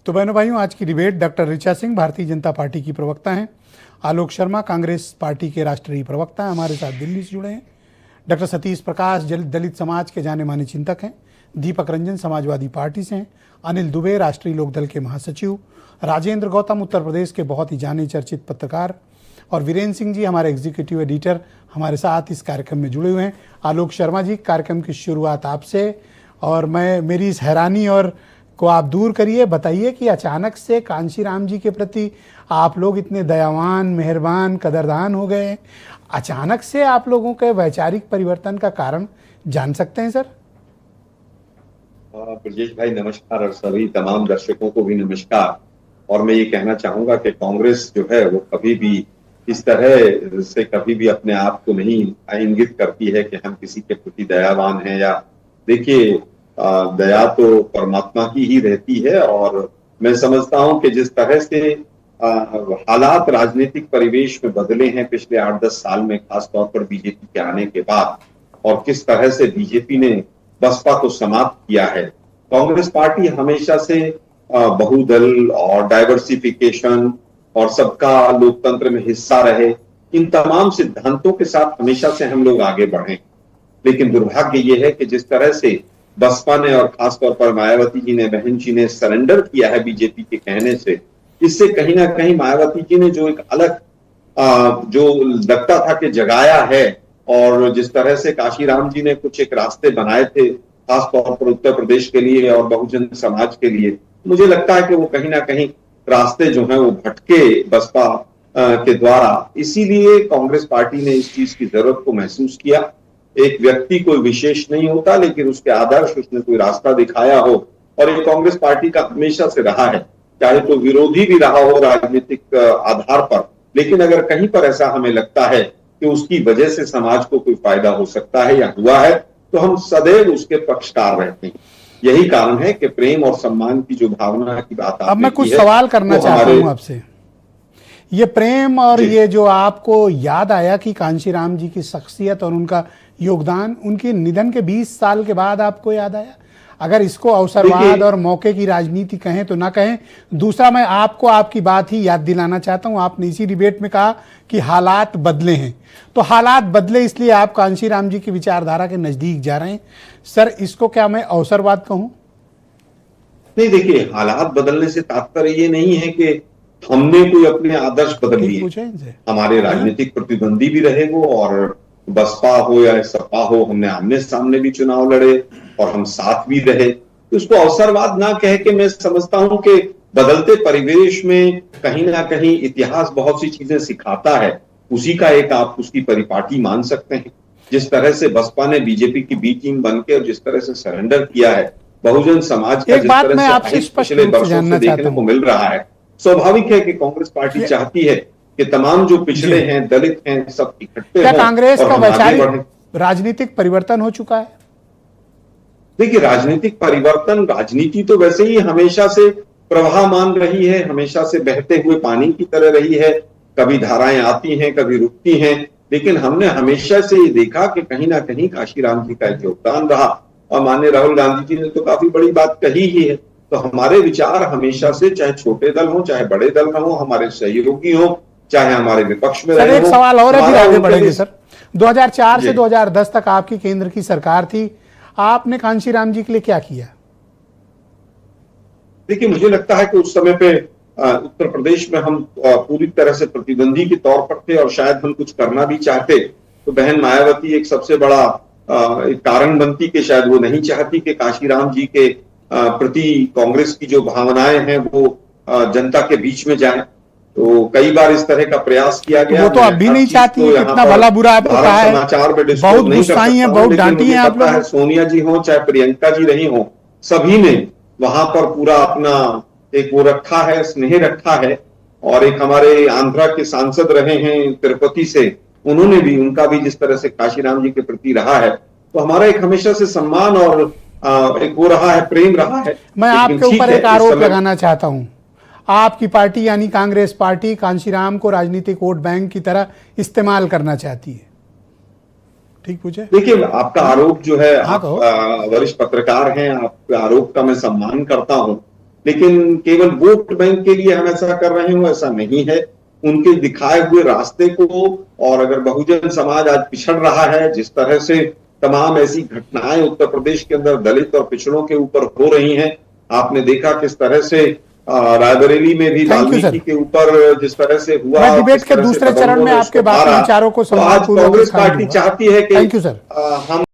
तो बहनों भाइयों, आज की debate doctor Richa Singh Bharatiya Janata party की प्रवक्ता हैं, आलोक शर्मा कांग्रेस पार्टी के राष्ट्रीय प्रवक्ता हैं, हमारे साथ दिल्ली से जुड़े हैं, डॉक्टर सतीश प्रकाश दलित समाज के जाने माने चिंतक हैं, दीपक रंजन समाजवादी पार्टी से हैं, अनिल दुबे राष्ट्रीय लोकदल के महासचिव, राजेंद्र गौतम उत्तर प्रदेश के बहुत ही जाने चर्चित पत्रकार और वीरेंद्र सिंह जी हमारे एग्जीक्यूटिव एडिटर हमारे साथ इस कार्यक्रम में जुड़े हुए हैं। आलोक शर्मा जी, कार्यक्रम की शुरुआत आपसे, और मेरी इस हैरानी और को आप दूर करिए, बताइए कि अचानक से कांशीराम जी के प्रति आप लोग इतने दयावान, मेहरबान, कदरदान हो गए। अचानक से आप लोगों के वैचारिक परिवर्तन का कारण जान सकते हैं सर? ब्रजेश भाई नमस्कार, और सभी तमाम दर्शकों को भी नमस्कार। और मैं ये कहना चाहूंगा कि कांग्रेस जो है वो कभी भी इस तरह से कभी भी अपने आप को नहीं इंगित करती है कि हम किसी के प्रति दयावान हैं। या देखिए, दया तो परमात्मा की ही रहती है। और मैं समझता हूं कि जिस तरह से हालात राजनीतिक परिवेश में बदले हैं पिछले 8-10 साल में, खासतौर पर बीजेपी के आने के बाद, और किस तरह से बीजेपी ने बसपा को समाप्त किया है। कांग्रेस पार्टी हमेशा से बहुदल और डाइवर्सिफिकेशन और सबका लोकतंत्र में हिस्सा रहे, इन तमाम सिद्धांतों के साथ हमेशा से हम लोग आगे बढ़े। लेकिन दुर्भाग्य ये है कि जिस तरह से बसपा ने और खासतौर पर मायावती जी ने, बहन जी ने सरेंडर किया है बीजेपी के कहने से, इससे कहीं ना कहीं मायावती जी ने जो एक अलग जो लगता था कि जगाया है, और जिस तरह से काशीराम जी ने कुछ एक रास्ते बनाए थे खासतौर पर उत्तर प्रदेश के लिए और बहुजन समाज के लिए, मुझे लगता है कि वो कहीं ना कहीं रास्ते जो है वो भटके बसपा के द्वारा। इसीलिए कांग्रेस पार्टी ने इस चीज की जरूरत को महसूस किया। एक व्यक्ति कोई विशेष नहीं होता, लेकिन उसके आदर्श, उसने कोई रास्ता दिखाया हो, और ये कांग्रेस पार्टी का हमेशा से रहा है, चाहे तो विरोधी भी रहा हो राजनीतिक आधार पर। लेकिन अगर कहीं पर ऐसा हमें लगता है कि उसकी वजह से समाज को कोई फायदा हो सकता है या हुआ है, तो हम सदैव उसके पक्षकार रहते हैं। यही कारण है कि प्रेम और सम्मान की जो भावना की बात अब मैं कुछ सवाल करना चाहता हूं आपसे। ये प्रेम और ये जो आपको याद आया कि कांशीराम जी की शख्सियत और उनका योगदान उनके निधन के 20 साल के बाद आपको याद आया, अगर इसको अवसरवाद और मौके की राजनीति कहें तो ना कहें। दूसरा, मैं आपको आपकी बात ही याद दिलाना चाहता हूं। आपने इसी डिबेट में कहा कि हालात बदले हैं, तो हालात बदले इसलिए आप कांशीराम जी की विचारधारा के नजदीक जा रहे हैं। सर, इसको क्या मैं अवसरवाद कहूं? नहीं, देखिए, हालात बदलने से तात्पर्य ये नहीं है कि हमने कोई अपने आदर्श बदल लिए। हमारे राजनीतिक प्रतिद्वंदी भी रहे वो, और बसपा हो या सपा हो, हमने आमने सामने भी चुनाव लड़े और हम साथ भी रहे। तो उसको अवसरवाद ना कह के मैं समझता हूं कि बदलते परिवेश में कहीं ना कहीं इतिहास बहुत सी चीजें सिखाता है, उसी का एक आप उसकी परिपाटी मान सकते हैं। जिस तरह से बसपा ने बीजेपी की बी टीम बनके और जिस तरह से सरेंडर किया है, बहुजन समाज का जिस तरह से पिछले वर्षों से देखने को मिल रहा है, स्वाभाविक है कि कांग्रेस पार्टी चाहती है कि तमाम जो पिछड़े हैं, दलित हैं, सब इकट्ठे हों। कांग्रेस का वैचारिक राजनीतिक परिवर्तन हो चुका है? देखिए, राजनीतिक परिवर्तन, राजनीति तो वैसे ही हमेशा से प्रवाहमान रही है, हमेशा से बहते हुए पानी की तरह रही है। कभी धाराएं आती हैं, कभी रुकती हैं, लेकिन हमने हमेशा से ये देखा कि कहीं ना कहीं काशीराम जी का एक योगदान रहा। और माननीय राहुल गांधी जी ने तो काफी बड़ी बात कही ही है। तो हमारे विचार हमेशा से, चाहे छोटे दल हो चाहे बड़े दल हो, हमारे सहयोगी हो चाहे हमारे विपक्ष में रहे। एक सवाल और है, फिर आगे बढ़ेंगे सर। 2004 से 2010 तक आपकी केंद्र की सरकार थी, आपने कांशीराम जी के लिए क्या किया? देखिए, मुझे लगता है कि उस समय पे उत्तर प्रदेश में हम पूरी तरह से प्रतिद्वंदी के तौर पर थे, और शायद हम कुछ करना भी चाहते तो बहन मायावती एक सबसे बड़ा एक कारण बनती कि शायद वो नहीं चाहती कि काशीराम जी के प्रति कांग्रेस की जो भावनाएं हैं वो जनता के बीच में जाए। तो कई बार इस तरह का प्रयास किया गया। वो तो अब भी नहीं चाहती है, कितना भला बुरा आपको कहा है, समाचार में बहुत गुस्साई है, बहुत डांटी है आप लोग। सोनिया जी हो चाहे प्रियंका जी रही हो, सभी ने वहां पर पूरा अपना एक वो रखा है, स्नेह रखा है। और एक हमारे आंध्रा के सांसद रहे हैं तिरुपति से, उन्होंने भी, उनका भी जिस तरह से काशीराम जी के प्रति रहा है, तो हमारा एक हमेशा से सम्मान और एक वो रहा है, प्रेम रहा है। मैं आपके ऊपर एक आरोप लगाना चाहता हूं। आपकी पार्टी यानी कांग्रेस पार्टी कांशीराम को राजनीतिक वोट बैंक की तरह इस्तेमाल करना चाहती है, ठीक पूछे? देखिए, आपका आरोप जो है, आप वरिष्ठ पत्रकार हैं, आपके आरोप का मैं सम्मान करता हूं, लेकिन केवल वोट बैंक के लिए हम ऐसा कर रहे हो ऐसा नहीं है। उनके दिखाए हुए रास्ते को, और अगर बहुजन समाज आज पिछड़ रहा है, जिस तरह से तमाम ऐसी घटनाएं उत्तर प्रदेश के अंदर दलित और पिछड़ों के ऊपर हो रही हैं, आपने देखा किस तरह से रायबरेली में भी वाल्मीकि के ऊपर जिस तरह से हुआ, मैं डिबेट के दूसरे चरण में आपके बाकी विचारों को तो आज कांग्रेस पार्टी चाहती है कि थैंक यू सर। हम